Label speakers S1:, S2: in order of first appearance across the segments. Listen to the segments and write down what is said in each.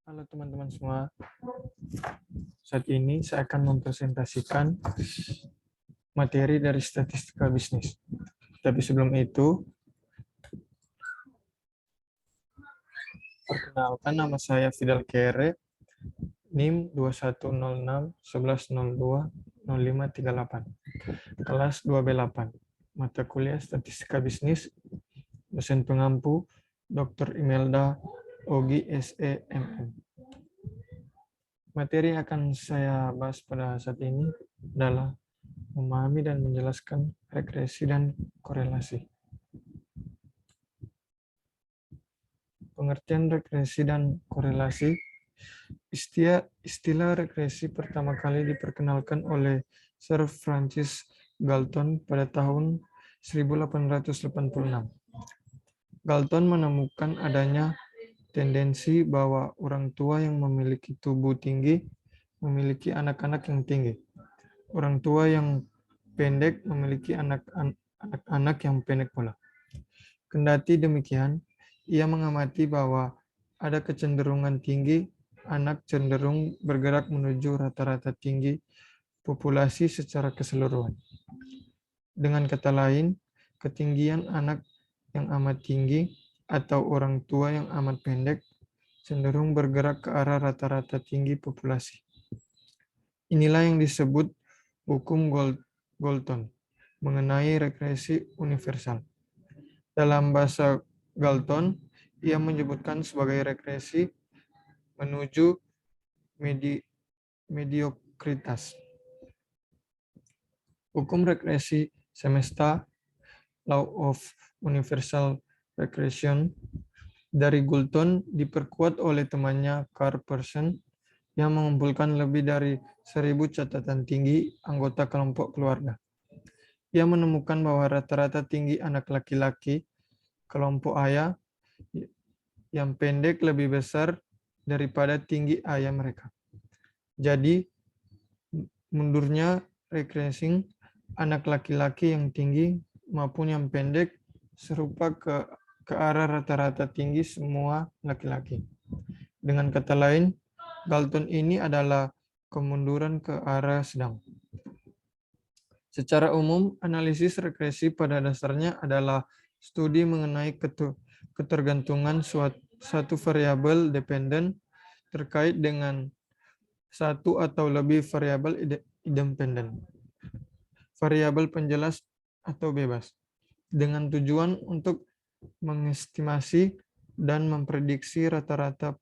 S1: Halo teman-teman semua, saat ini saya akan mempresentasikan materi dari statistika bisnis. Tapi sebelum itu, perkenalkan nama saya Fidel Kere, NIM 2106-1102-0538, kelas 2B8, mata kuliah statistika bisnis, dosen pengampu, Dr. Imelda Ogi SEMM. Materi yang akan saya bahas pada saat ini adalah memahami dan menjelaskan regresi dan korelasi. Pengertian regresi dan korelasi. Istilah regresi pertama kali diperkenalkan oleh Sir Francis Galton pada tahun 1886. Galton menemukan adanya tendensi bahwa orang tua yang memiliki tubuh tinggi memiliki anak-anak yang tinggi. Orang tua yang pendek memiliki anak-anak yang pendek pula. Kendati demikian, ia mengamati bahwa ada kecenderungan tinggi, anak cenderung bergerak menuju rata-rata tinggi populasi secara keseluruhan. Dengan kata lain, ketinggian anak yang amat tinggi atau orang tua yang amat pendek cenderung bergerak ke arah rata-rata tinggi populasi. Inilah yang disebut hukum Galton mengenai regresi universal. Dalam bahasa Galton, ia menyebutkan sebagai regresi menuju mediokritas. Hukum regresi semesta, Law of Universal Regression, dari Galton diperkuat oleh temannya Carl Pearson yang mengumpulkan lebih dari 1.000 catatan tinggi anggota kelompok keluarga. Ia menemukan bahwa rata-rata tinggi anak laki-laki kelompok ayah yang pendek lebih besar daripada tinggi ayah mereka. Jadi, mundurnya regressing anak laki-laki yang tinggi maupun yang pendek serupa ke arah rata-rata tinggi semua laki-laki. Dengan kata lain, Galton ini adalah kemunduran ke arah sedang. Secara umum, analisis regresi pada dasarnya adalah studi mengenai ketergantungan satu variabel dependen terkait dengan satu atau lebih variabel independen, variabel penjelas atau bebas, dengan tujuan untuk mengestimasi dan memprediksi rata-rata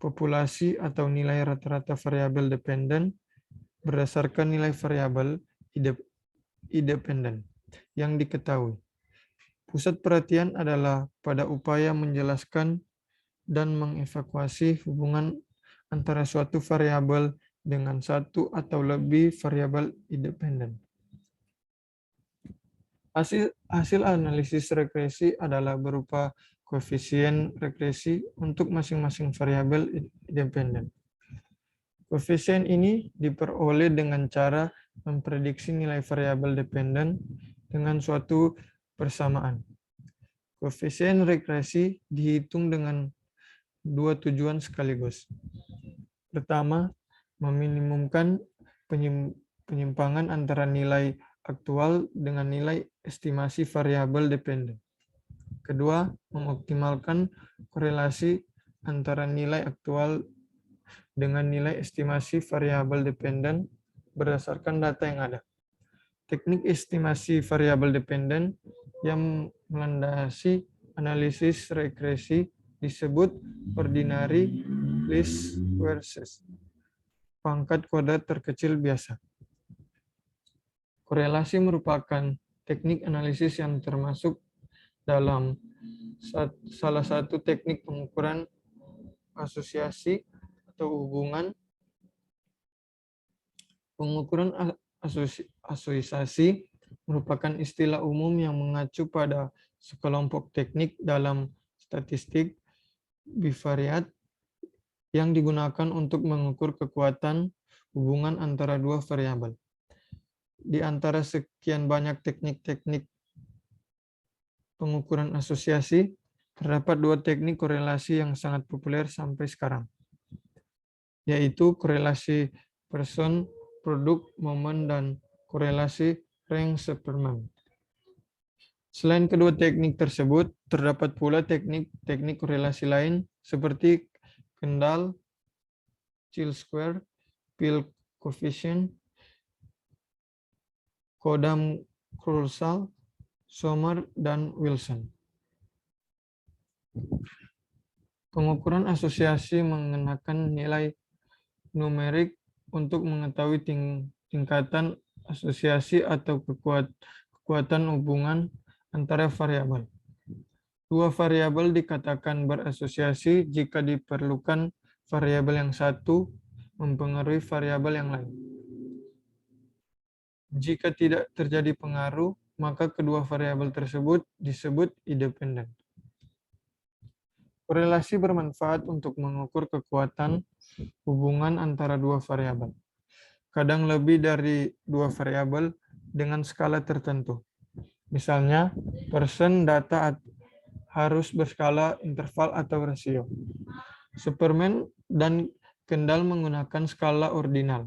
S1: populasi atau nilai rata-rata variabel dependen berdasarkan nilai variabel independen yang diketahui. Pusat perhatian adalah pada upaya menjelaskan dan mengevakuasi hubungan antara suatu variabel dengan satu atau lebih variabel independen. Hasil analisis regresi adalah berupa koefisien regresi untuk masing-masing variabel independen. Koefisien ini diperoleh dengan cara memprediksi nilai variabel dependen dengan suatu persamaan. Koefisien regresi dihitung dengan dua tujuan sekaligus. Pertama, meminimumkan penyimpangan antara nilai aktual dengan nilai estimasi variabel dependen. Kedua, mengoptimalkan korelasi antara nilai aktual dengan nilai estimasi variabel dependen berdasarkan data yang ada. Teknik estimasi variabel dependen yang melandasi analisis regresi disebut ordinary least squares, pangkat kuadrat terkecil biasa. Korelasi merupakan teknik analisis yang termasuk dalam salah satu teknik pengukuran asosiasi atau hubungan. Pengukuran asosiasi merupakan istilah umum yang mengacu pada sekelompok teknik dalam statistik bivariat yang digunakan untuk mengukur kekuatan hubungan antara dua variabel. Di antara sekian banyak teknik-teknik pengukuran asosiasi, terdapat dua teknik korelasi yang sangat populer sampai sekarang. yaitu korelasi person, produk, momen, dan korelasi Range-Spearman. Selain kedua teknik tersebut, terdapat pula teknik korelasi lain seperti Kendall, Chi-square, Peel coefficient, Kodam-Kruskal, Sommer, dan Wilson. Pengukuran asosiasi mengenakan nilai numerik untuk mengetahui tingkatan asosiasi atau kekuatan hubungan antara variabel. Dua variabel dikatakan berasosiasi jika diperlukan variabel yang satu mempengaruhi variabel yang lain. Jika tidak terjadi pengaruh, maka kedua variabel tersebut disebut independen. Korelasi bermanfaat untuk mengukur kekuatan hubungan antara dua variabel. Kadang lebih dari dua variabel dengan skala tertentu. Misalnya, person data harus berskala interval atau rasio. Spearman dan Kendall menggunakan skala ordinal.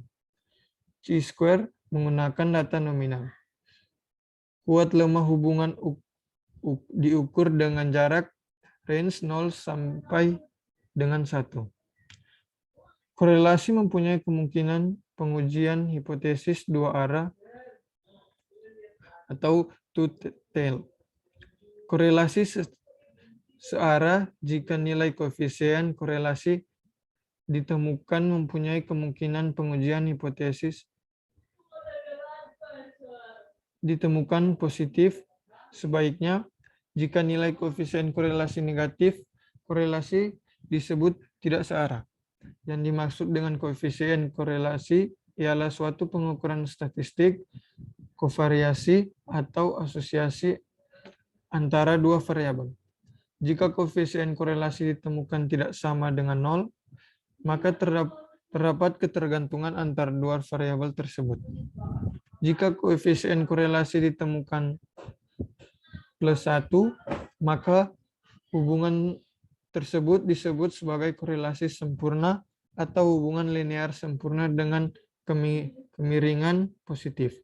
S1: Chi-square menggunakan data nominal. Kuat lemah hubungan diukur dengan jarak range 0 sampai dengan 1. Korelasi mempunyai kemungkinan pengujian hipotesis dua arah atau two-tailed. Korelasi searah jika nilai koefisien korelasi ditemukan mempunyai kemungkinan pengujian hipotesis ditemukan positif. Sebaiknya, jika nilai koefisien korelasi negatif, korelasi disebut tidak searah. Yang dimaksud dengan koefisien korelasi ialah suatu pengukuran statistik, kovariasi, atau asosiasi antara dua variabel. Jika koefisien korelasi ditemukan tidak sama dengan 0, maka terdapat ketergantungan antara dua variabel tersebut. Jika koefisien korelasi ditemukan plus 1, maka hubungan tersebut disebut sebagai korelasi sempurna atau hubungan linear sempurna dengan kemiringan positif.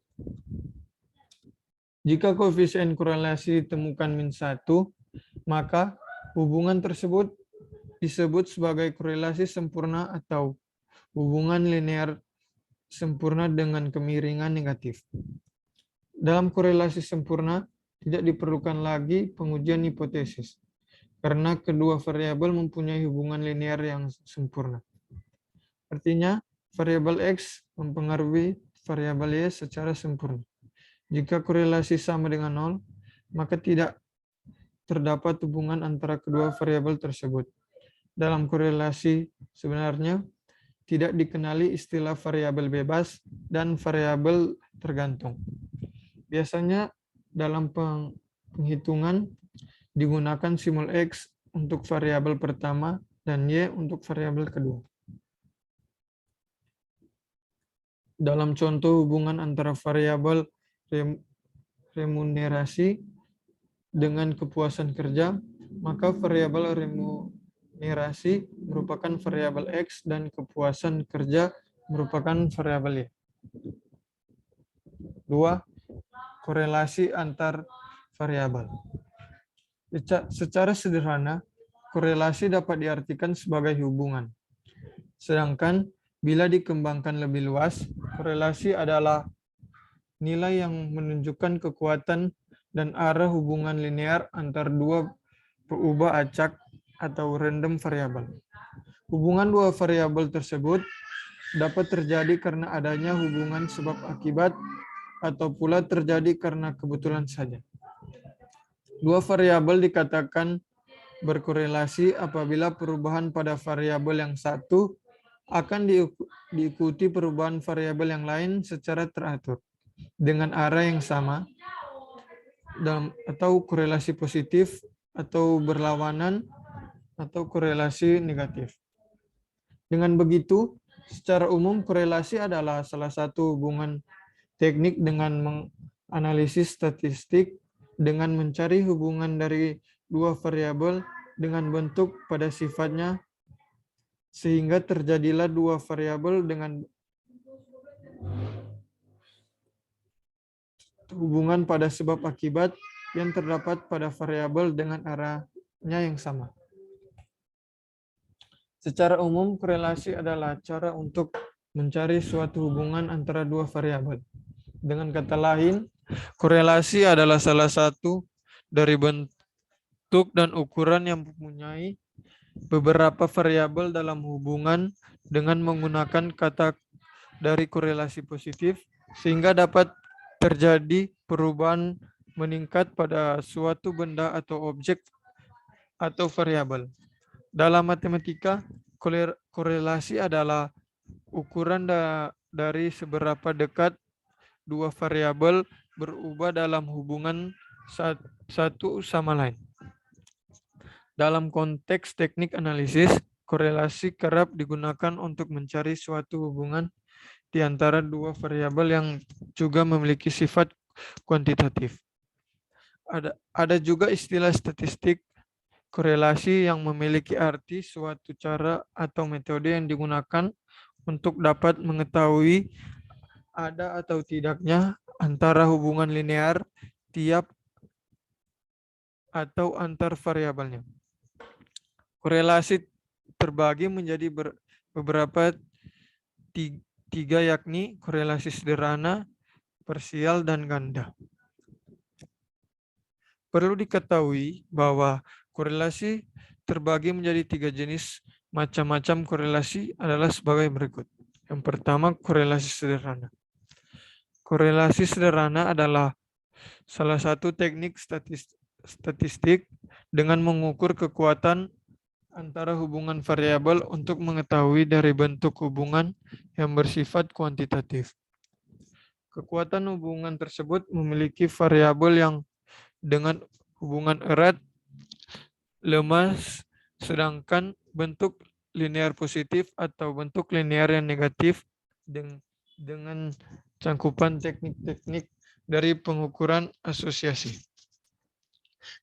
S1: Jika koefisien korelasi ditemukan min 1, maka hubungan tersebut disebut sebagai korelasi sempurna atau hubungan linear sempurna dengan kemiringan negatif. Dalam korelasi sempurna, tidak diperlukan lagi pengujian hipotesis, karena kedua variabel mempunyai hubungan linear yang sempurna. Artinya, variabel X mempengaruhi variabel Y secara sempurna. Jika korelasi sama dengan 0, maka tidak terdapat hubungan antara kedua variabel tersebut. Dalam korelasi sebenarnya, tidak dikenali istilah variabel bebas dan variabel tergantung. Biasanya dalam penghitungan digunakan simbol X untuk variabel pertama dan Y untuk variabel kedua. Dalam contoh hubungan antara variabel remunerasi dengan kepuasan kerja, maka variabel remunerasi merupakan variabel X dan kepuasan kerja merupakan variabel Y. 2. Korelasi antar variabel. Secara sederhana, korelasi dapat diartikan sebagai hubungan. Sedangkan bila dikembangkan lebih luas, korelasi adalah nilai yang menunjukkan kekuatan dan arah hubungan linear antar dua perubah acak atau random variabel. Hubungan dua variabel tersebut dapat terjadi karena adanya hubungan sebab akibat atau pula terjadi karena kebetulan saja. Dua variabel dikatakan berkorelasi apabila perubahan pada variabel yang satu akan diikuti perubahan variabel yang lain secara teratur dengan arah yang sama atau korelasi positif atau berlawanan atau korelasi negatif. Dengan begitu, secara umum korelasi adalah salah satu hubungan teknik dengan menganalisis statistik dengan mencari hubungan dari dua variabel dengan bentuk pada sifatnya sehingga terjadilah dua variabel dengan hubungan pada sebab akibat yang terdapat pada variabel dengan arahnya yang sama. Secara umum, korelasi adalah cara untuk mencari suatu hubungan antara dua variabel. Dengan kata lain, korelasi adalah salah satu dari bentuk dan ukuran yang mempunyai beberapa variabel dalam hubungan dengan menggunakan kata dari korelasi positif, sehingga dapat terjadi perubahan meningkat pada suatu benda atau objek atau variabel. Dalam matematika, korelasi adalah ukuran dari seberapa dekat dua variabel berubah dalam hubungan satu sama lain. Dalam konteks teknik analisis, korelasi kerap digunakan untuk mencari suatu hubungan di antara dua variabel yang juga memiliki sifat kuantitatif. Ada juga istilah statistik korelasi yang memiliki arti suatu cara atau metode yang digunakan untuk dapat mengetahui ada atau tidaknya antara hubungan linear tiap atau antar variabelnya. Korelasi terbagi menjadi beberapa tiga, yakni korelasi sederhana, parsial, dan ganda. Perlu diketahui bahwa korelasi terbagi menjadi tiga jenis. Macam-macam korelasi adalah sebagai berikut. Yang pertama, korelasi sederhana. Korelasi sederhana adalah salah satu teknik statistik dengan mengukur kekuatan antara hubungan variabel untuk mengetahui dari bentuk hubungan yang bersifat kuantitatif. Kekuatan hubungan tersebut memiliki variabel yang dengan hubungan erat, lemah, sedangkan bentuk linear positif atau bentuk linear yang negatif dengan cangkupan teknik-teknik dari pengukuran asosiasi.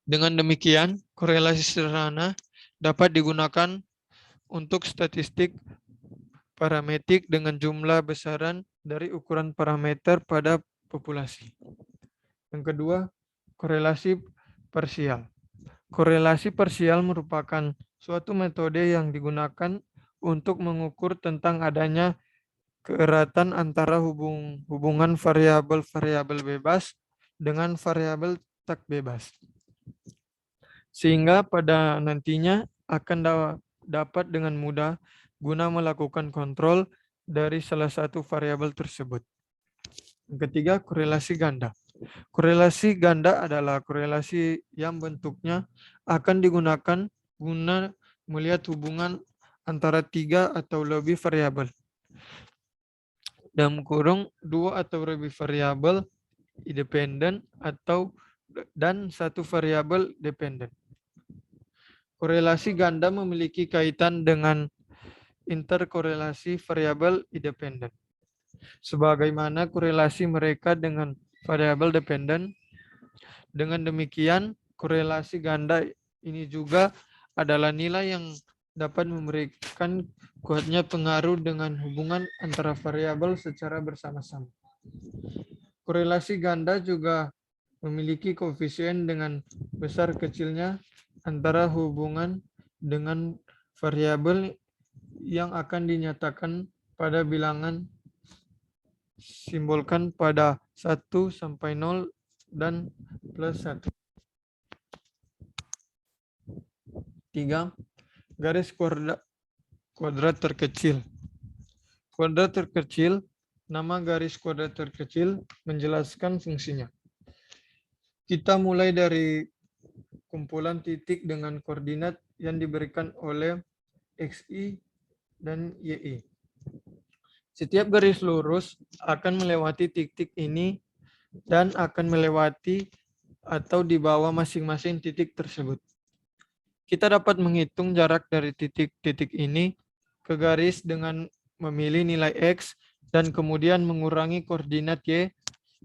S1: Dengan demikian, korelasi sederhana dapat digunakan untuk statistik parametrik dengan jumlah besaran dari ukuran parameter pada populasi. Yang kedua, korelasi parsial. Korelasi parsial merupakan suatu metode yang digunakan untuk mengukur tentang adanya keeratan antara hubungan variabel-variabel bebas dengan variabel tak bebas. Sehingga pada nantinya akan dapat dengan mudah guna melakukan kontrol dari salah satu variabel tersebut. Yang ketiga, korelasi ganda. Korelasi ganda adalah korelasi yang bentuknya akan digunakan guna melihat hubungan antara tiga atau lebih variabel. Dalam kurung dua atau lebih variabel independen dan satu variabel dependen. Korelasi ganda memiliki kaitan dengan interkorelasi variabel independen. Sebagaimana korelasi mereka dengan variabel dependen. Dengan demikian, korelasi ganda ini juga adalah nilai yang dapat memberikan kuatnya pengaruh dengan hubungan antara variabel secara bersama-sama. Korelasi ganda juga memiliki koefisien dengan besar kecilnya antara hubungan dengan variabel yang akan dinyatakan pada bilangan simbolkan pada 1 sampai 0 dan plus 1. 3. Garis kuadrat terkecil. Kuadrat terkecil, nama garis kuadrat terkecil menjelaskan fungsinya. Kita mulai dari kumpulan titik dengan koordinat yang diberikan oleh XI dan YI. Setiap garis lurus akan melewati titik ini dan akan melewati atau di bawah masing-masing titik tersebut. Kita dapat menghitung jarak dari titik-titik ini ke garis dengan memilih nilai X dan kemudian mengurangi koordinat Y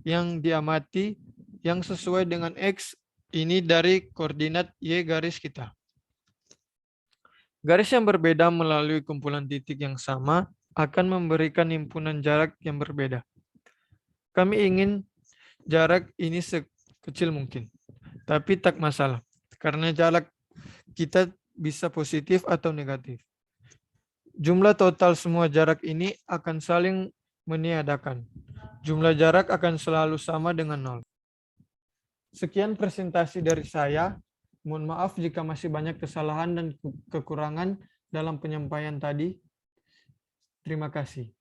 S1: yang diamati yang sesuai dengan X ini dari koordinat Y garis kita. Garis yang berbeda melalui kumpulan titik yang sama akan memberikan himpunan jarak yang berbeda. Kami ingin jarak ini sekecil mungkin, tapi tak masalah, karena jarak kita bisa positif atau negatif. Jumlah total semua jarak ini akan saling meniadakan. Jumlah jarak akan selalu sama dengan 0. Sekian presentasi dari saya. Mohon maaf jika masih banyak kesalahan dan kekurangan dalam penyampaian tadi. Terima kasih.